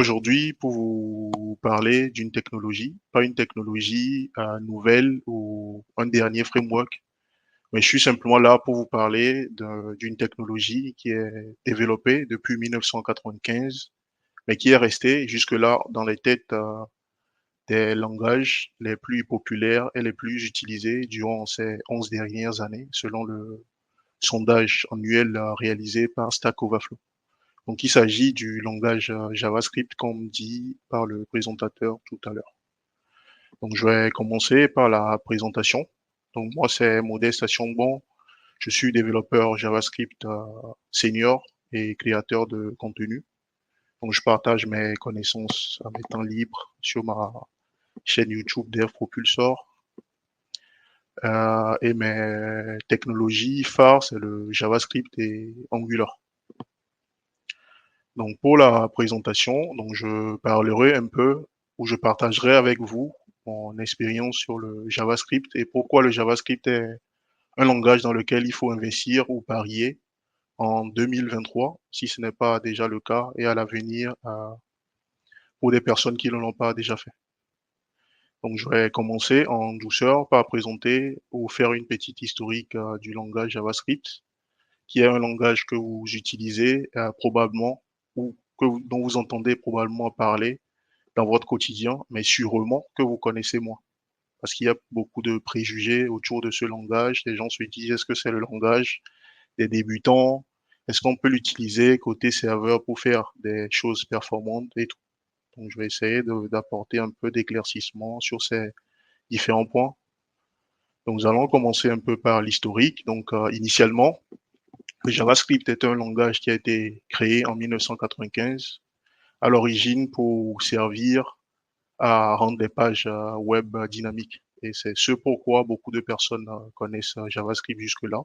Aujourd'hui pour vous parler d'une technologie, pas une technologie nouvelle ou un dernier framework, mais je suis simplement là pour vous parler d'une technologie qui est développée depuis 1995, mais qui est restée jusque-là dans les têtes des langages les plus populaires et les plus utilisés durant ces 11 dernières années, selon le sondage annuel réalisé par Stack Overflow. Donc, il s'agit du langage JavaScript, comme dit par le présentateur tout à l'heure. Donc, je vais commencer par la présentation. Donc, moi, c'est Modeste Bon. Je suis développeur JavaScript senior et créateur de contenu. Donc, je partage mes connaissances à mes temps libres sur ma chaîne YouTube DevPropulsor. Et mes technologies phares, c'est le JavaScript et Angular. Donc pour la présentation, donc je parlerai un peu ou je partagerai avec vous mon expérience sur le JavaScript et pourquoi le JavaScript est un langage dans lequel il faut investir ou parier en 2023, si ce n'est pas déjà le cas, et à l'avenir pour des personnes qui ne l'ont pas déjà fait. Donc je vais commencer en douceur par présenter ou faire une petite historique du langage JavaScript, qui est un langage que vous utilisez probablement ou dont vous entendez probablement parler dans votre quotidien, mais sûrement que vous connaissez moins. Parce qu'il y a beaucoup de préjugés autour de ce langage. Les gens se disent, est-ce que c'est le langage des débutants? Est-ce qu'on peut l'utiliser côté serveur pour faire des choses performantes et tout? Donc, je vais essayer d'apporter un peu d'éclaircissement sur ces différents points. Donc, nous allons commencer un peu par l'historique. Donc, initialement, le JavaScript est un langage qui a été créé en 1995 à l'origine pour servir à rendre des pages web dynamiques. Et c'est ce pourquoi beaucoup de personnes connaissent JavaScript jusque-là.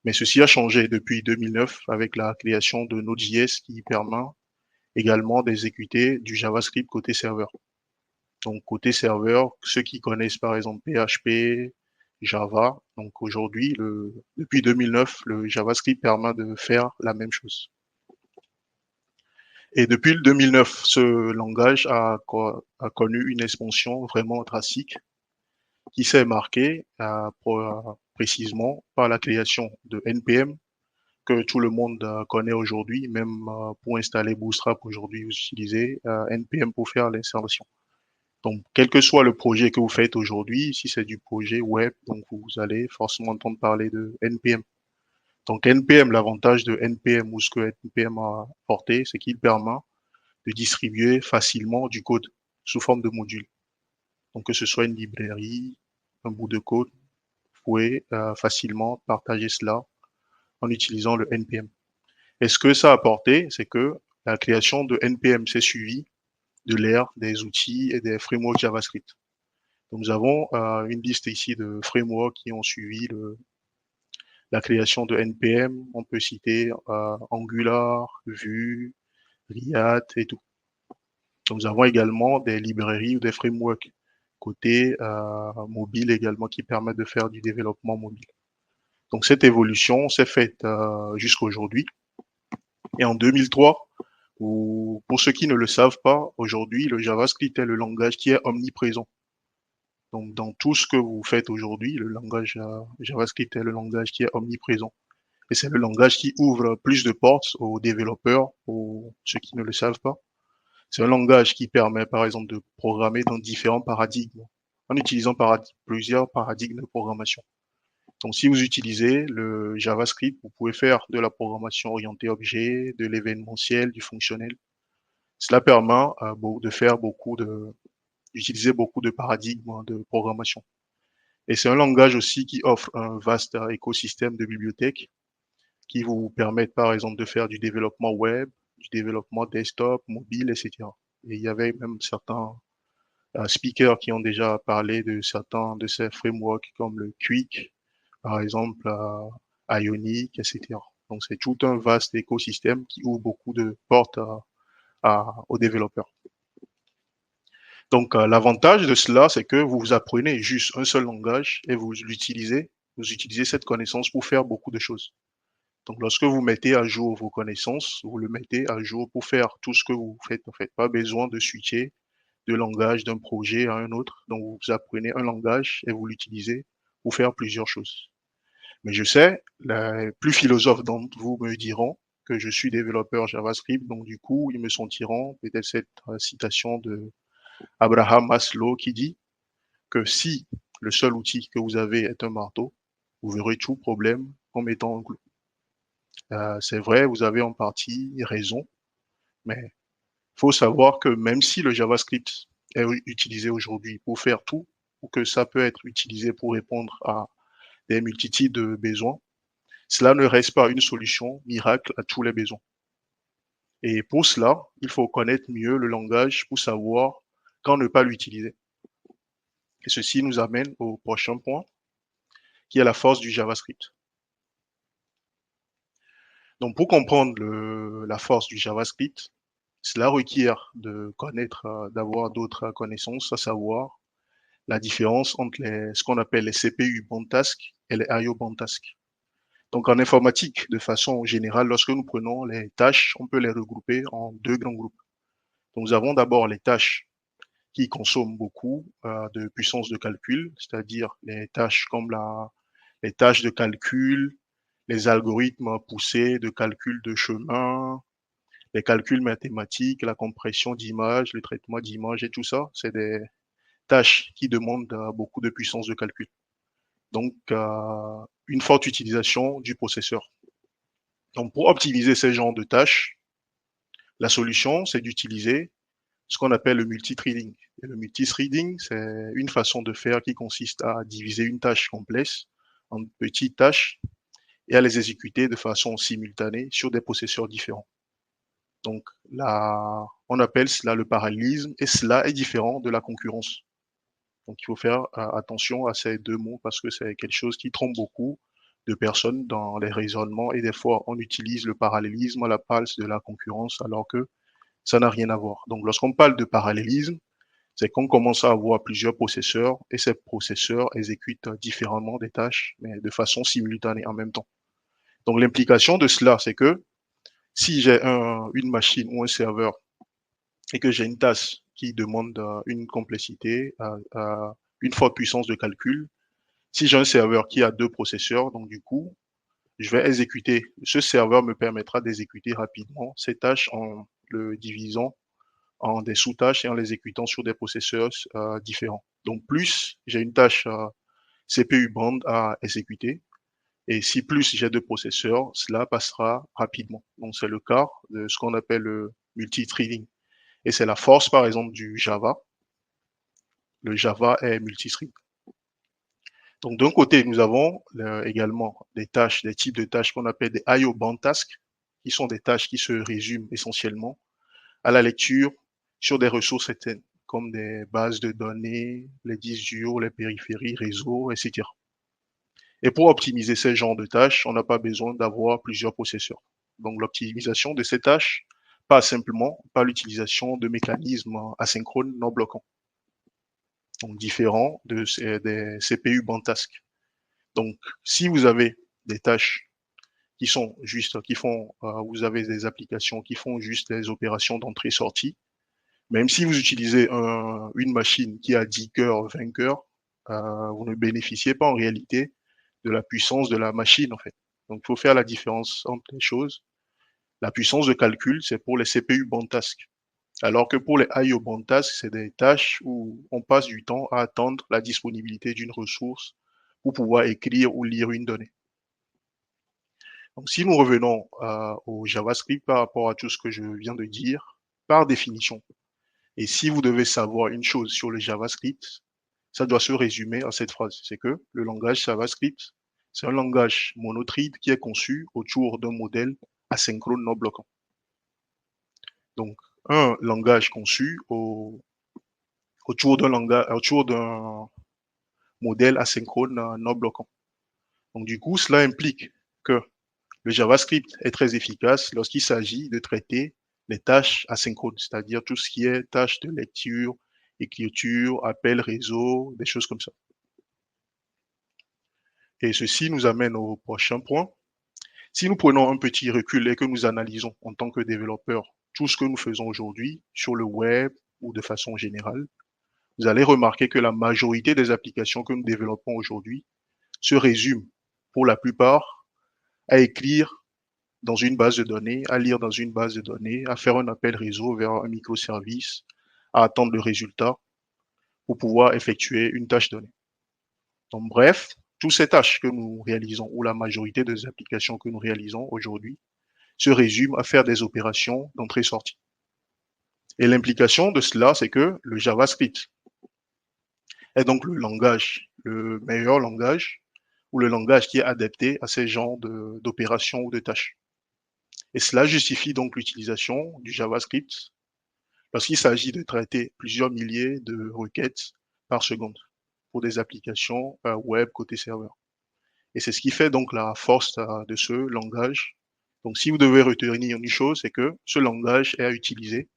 Mais ceci a changé depuis 2009 avec la création de Node.js qui permet également d'exécuter du JavaScript côté serveur. Donc côté serveur, ceux qui connaissent par exemple PHP, Java, donc aujourd'hui, depuis 2009, le JavaScript permet de faire la même chose. Et depuis le 2009, ce langage a connu une expansion vraiment drastique qui s'est marquée précisément par la création de NPM que tout le monde connaît aujourd'hui, même pour installer Bootstrap aujourd'hui, vous utilisez NPM pour faire l'installation. Donc, quel que soit le projet que vous faites aujourd'hui, si c'est du projet web, donc vous allez forcément entendre parler de NPM. Donc, NPM, l'avantage de NPM ou ce que NPM a apporté, c'est qu'il permet de distribuer facilement du code sous forme de module. Donc, que ce soit une librairie, un bout de code, vous pouvez facilement partager cela en utilisant le NPM. Et ce que ça a apporté, c'est que la création de NPM s'est suivie de l'ère des outils et des frameworks JavaScript. Donc, nous avons une liste ici de frameworks qui ont suivi la création de NPM. On peut citer Angular, Vue, React et tout. Donc, nous avons également des librairies ou des frameworks côté mobile également qui permettent de faire du développement mobile. Donc, cette évolution s'est faite jusqu'à aujourd'hui. Et en 2003, ou pour ceux qui ne le savent pas, aujourd'hui, le JavaScript est le langage qui est omniprésent. Donc, dans tout ce que vous faites aujourd'hui, le langage JavaScript est le langage qui est omniprésent. Et c'est le langage qui ouvre plus de portes aux développeurs, pour ceux qui ne le savent pas. C'est un langage qui permet, par exemple, de programmer dans différents paradigmes, en utilisant plusieurs paradigmes de programmation. Donc, si vous utilisez le JavaScript, vous pouvez faire de la programmation orientée objet, de l'événementiel, du fonctionnel. Cela permet de faire d'utiliser beaucoup de paradigmes de programmation. Et c'est un langage aussi qui offre un vaste écosystème de bibliothèques qui vous permettent, par exemple, de faire du développement web, du développement desktop, mobile, etc. Et il y avait même certains speakers qui ont déjà parlé de certains de ces frameworks comme le Qwik, par exemple, Ionic, etc. Donc, c'est tout un vaste écosystème qui ouvre beaucoup de portes aux développeurs. Donc, l'avantage de cela, c'est que vous apprenez juste un seul langage et vous utilisez cette connaissance pour faire beaucoup de choses. Donc, lorsque vous mettez à jour vos connaissances, vous le mettez à jour pour faire tout ce que vous faites, en fait. Pas besoin de switcher de langage d'un projet à un autre. Donc, vous apprenez un langage et vous l'utilisez pour faire plusieurs choses. Mais je sais, les plus philosophes d'entre vous me diront que je suis développeur JavaScript, donc du coup, ils me sentiront peut-être cette citation de Abraham Maslow qui dit que si le seul outil que vous avez est un marteau, vous verrez tout problème en mettant un clou. C'est vrai, vous avez en partie raison, mais il faut savoir que même si le JavaScript est utilisé aujourd'hui pour faire tout, ou que ça peut être utilisé pour répondre à des multitudes de besoins, cela ne reste pas une solution miracle à tous les besoins. Et pour cela, il faut connaître mieux le langage pour savoir quand ne pas l'utiliser. Et ceci nous amène au prochain point, qui est la force du JavaScript. Donc, pour comprendre la force du JavaScript, cela requiert de connaître, d'avoir d'autres connaissances, à savoir la différence entre ce qu'on appelle les CPU bound tasks et les IO bound tasks. Donc, en informatique, de façon générale, lorsque nous prenons les tâches, on peut les regrouper en deux grands groupes. Donc, nous avons d'abord les tâches qui consomment beaucoup de puissance de calcul, c'est-à-dire les tâches comme les tâches de calcul, les algorithmes poussés de calcul de chemin, les calculs mathématiques, la compression d'images, le traitement d'images et tout ça, c'est des tâches qui demandent beaucoup de puissance de calcul. Donc, une forte utilisation du processeur. Donc, pour optimiser ces genres de tâches, la solution, c'est d'utiliser ce qu'on appelle le multithreading. Et le multithreading, c'est une façon de faire qui consiste à diviser une tâche complexe en petites tâches et à les exécuter de façon simultanée sur des processeurs différents. Donc là, on appelle cela le parallélisme et cela est différent de la concurrence. Donc il faut faire attention à ces deux mots parce que c'est quelque chose qui trompe beaucoup de personnes dans les raisonnements et des fois on utilise le parallélisme à la place de la concurrence alors que ça n'a rien à voir. Donc lorsqu'on parle de parallélisme, c'est qu'on commence à avoir plusieurs processeurs et ces processeurs exécutent différemment des tâches, mais de façon simultanée en même temps. Donc l'implication de cela, c'est que si j'ai une machine ou un serveur et que j'ai une tâche qui demande une complexité, une forte puissance de calcul, si j'ai un serveur qui a deux processeurs, donc du coup, je vais exécuter, ce serveur me permettra d'exécuter rapidement ces tâches en le divisant en des sous-tâches et en l'exécutant sur des processeurs différents. Donc plus j'ai une tâche CPU bande à exécuter, et si plus j'ai de processeurs, cela passera rapidement. Donc c'est le cas de ce qu'on appelle le multithreading. Et c'est la force, par exemple, du Java. Le Java est multithread. Donc d'un côté, nous avons également des tâches, des types de tâches qu'on appelle des IO bound tasks, qui sont des tâches qui se résument essentiellement à la lecture sur des ressources certaines, comme des bases de données, les disques durs, les périphéries, réseaux, etc. Et pour optimiser ces genres de tâches, on n'a pas besoin d'avoir plusieurs processeurs. Donc l'optimisation de ces tâches passe simplement par l'utilisation de mécanismes asynchrones non bloquants, donc différents des CPU bantasques. Donc si vous avez des tâches qui sont juste, vous avez des applications qui font juste des opérations d'entrée-sortie, même si vous utilisez une machine qui a 10 cœurs, 20 cœurs, vous ne bénéficiez pas en réalité de la puissance de la machine, en fait. Donc, il faut faire la différence entre les choses. La puissance de calcul, c'est pour les CPU bantasques. Alors que pour les IO bantasques, c'est des tâches où on passe du temps à attendre la disponibilité d'une ressource pour pouvoir écrire ou lire une donnée. Donc, si nous revenons au JavaScript par rapport à tout ce que je viens de dire, par définition, et si vous devez savoir une chose sur le JavaScript, ça doit se résumer à cette phrase. C'est que le langage JavaScript, c'est un langage monotride qui est conçu autour d'un modèle asynchrone non bloquant. Donc, un langage conçu autour d'un modèle asynchrone non bloquant. Donc, du coup, cela implique que le JavaScript est très efficace lorsqu'il s'agit de traiter les tâches asynchrones, c'est-à-dire tout ce qui est tâches de lecture, écriture, appel réseau, des choses comme ça. Et ceci nous amène au prochain point, Si nous prenons un petit recul et que nous analysons en tant que développeurs tout ce que nous faisons aujourd'hui sur le web ou de façon générale, vous allez remarquer que la majorité des applications que nous développons aujourd'hui se résument, pour la plupart, à écrire dans une base de données, à lire dans une base de données, à faire un appel réseau vers un microservice, à attendre le résultat pour pouvoir effectuer une tâche donnée. Donc, bref, toutes ces tâches que nous réalisons, ou la majorité des applications que nous réalisons aujourd'hui, se résument à faire des opérations d'entrée-sortie. Et l'implication de cela, c'est que le JavaScript est donc le langage, le meilleur langage, ou le langage qui est adapté à ces genres d'opérations ou de tâches. Et cela justifie donc l'utilisation du JavaScript parce qu'il s'agit de traiter plusieurs milliers de requêtes par seconde pour des applications web côté serveur. Et c'est ce qui fait donc la force de ce langage. Donc si vous devez retenir une chose, c'est que ce langage est à utiliser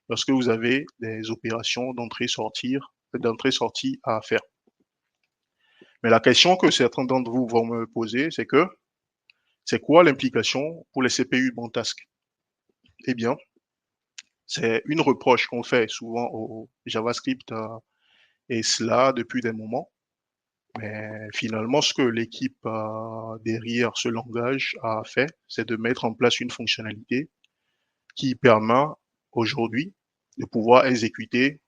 lorsque vous avez des opérations d'entrée-sortie à faire. Mais la question que certains d'entre vous vont me poser, c'est que c'est quoi l'implication pour les CPU Bantask? Eh bien, c'est une reproche qu'on fait souvent au JavaScript et cela depuis des moments. Mais finalement, ce que l'équipe derrière ce langage a fait, c'est de mettre en place une fonctionnalité qui permet aujourd'hui de pouvoir exécuter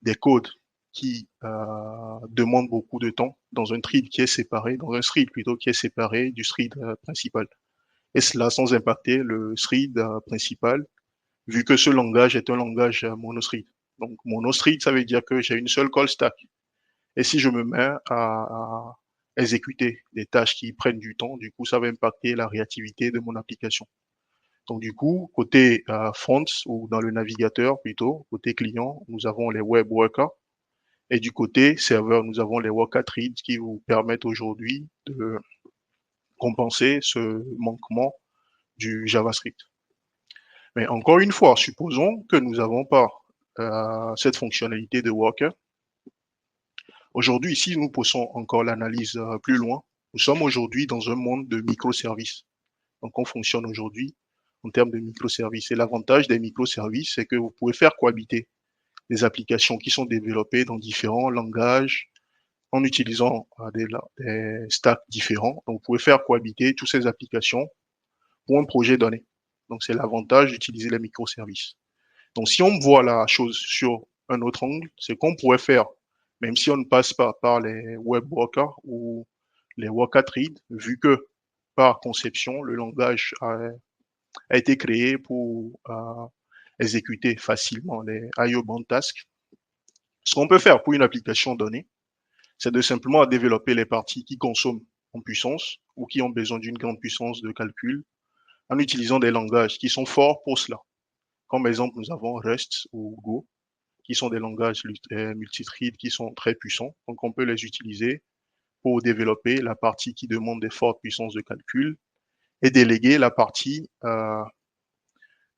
des codes qui demandent beaucoup de temps dans un thread qui est séparé, dans un thread plutôt qui est séparé du thread principal. Et cela sans impacter le thread principal, vu que ce langage est un langage monothread. Donc monothread, ça veut dire que j'ai une seule call stack. Et si je me mets à exécuter des tâches qui prennent du temps, du coup, ça va impacter la réactivité de mon application. Donc du coup, côté front ou dans le navigateur plutôt, côté client, nous avons les web workers. Et du côté serveur, nous avons les worker threads qui vous permettent aujourd'hui de compenser ce manquement du JavaScript. Mais encore une fois, supposons que nous n'avons pas cette fonctionnalité de worker. Aujourd'hui, si nous poussons encore l'analyse plus loin, nous sommes aujourd'hui dans un monde de microservices. Donc, on fonctionne aujourd'hui en termes de microservices. Et l'avantage des microservices, c'est que vous pouvez faire cohabiter des applications qui sont développées dans différents langages en utilisant des stacks différents. Donc, vous pouvez faire cohabiter toutes ces applications pour un projet donné. Donc, c'est l'avantage d'utiliser les microservices. Donc, si on voit la chose sur un autre angle, c'est qu'on pourrait faire, même si on ne passe pas par les web workers ou les worker threads, vu que par conception, le langage a été créé pour exécuter facilement les IO bound tasks. Ce qu'on peut faire pour une application donnée, c'est de simplement développer les parties qui consomment en puissance ou qui ont besoin d'une grande puissance de calcul en utilisant des langages qui sont forts pour cela. Comme exemple, nous avons Rust ou Go, qui sont des langages multithread qui sont très puissants. Donc, on peut les utiliser pour développer la partie qui demande des fortes puissances de calcul et déléguer la partie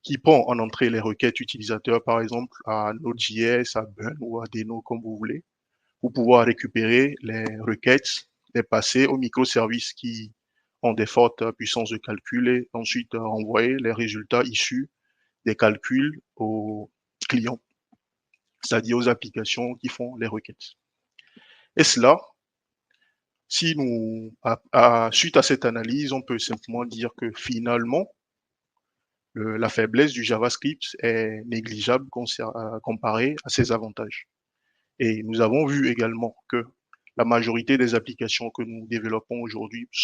qui prend en entrée les requêtes utilisateurs, par exemple, à Node.js, à Burn ou à Deno, comme vous voulez, pour pouvoir récupérer les requêtes, les passer aux microservices qui ont des fortes puissances de calcul et ensuite envoyer les résultats issus des calculs aux clients, c'est-à-dire aux applications qui font les requêtes. Et cela, si nous, suite à cette analyse, on peut simplement dire que finalement, la faiblesse du JavaScript est négligeable comparée à ses avantages. Et nous avons vu également que la majorité des applications que nous développons aujourd'hui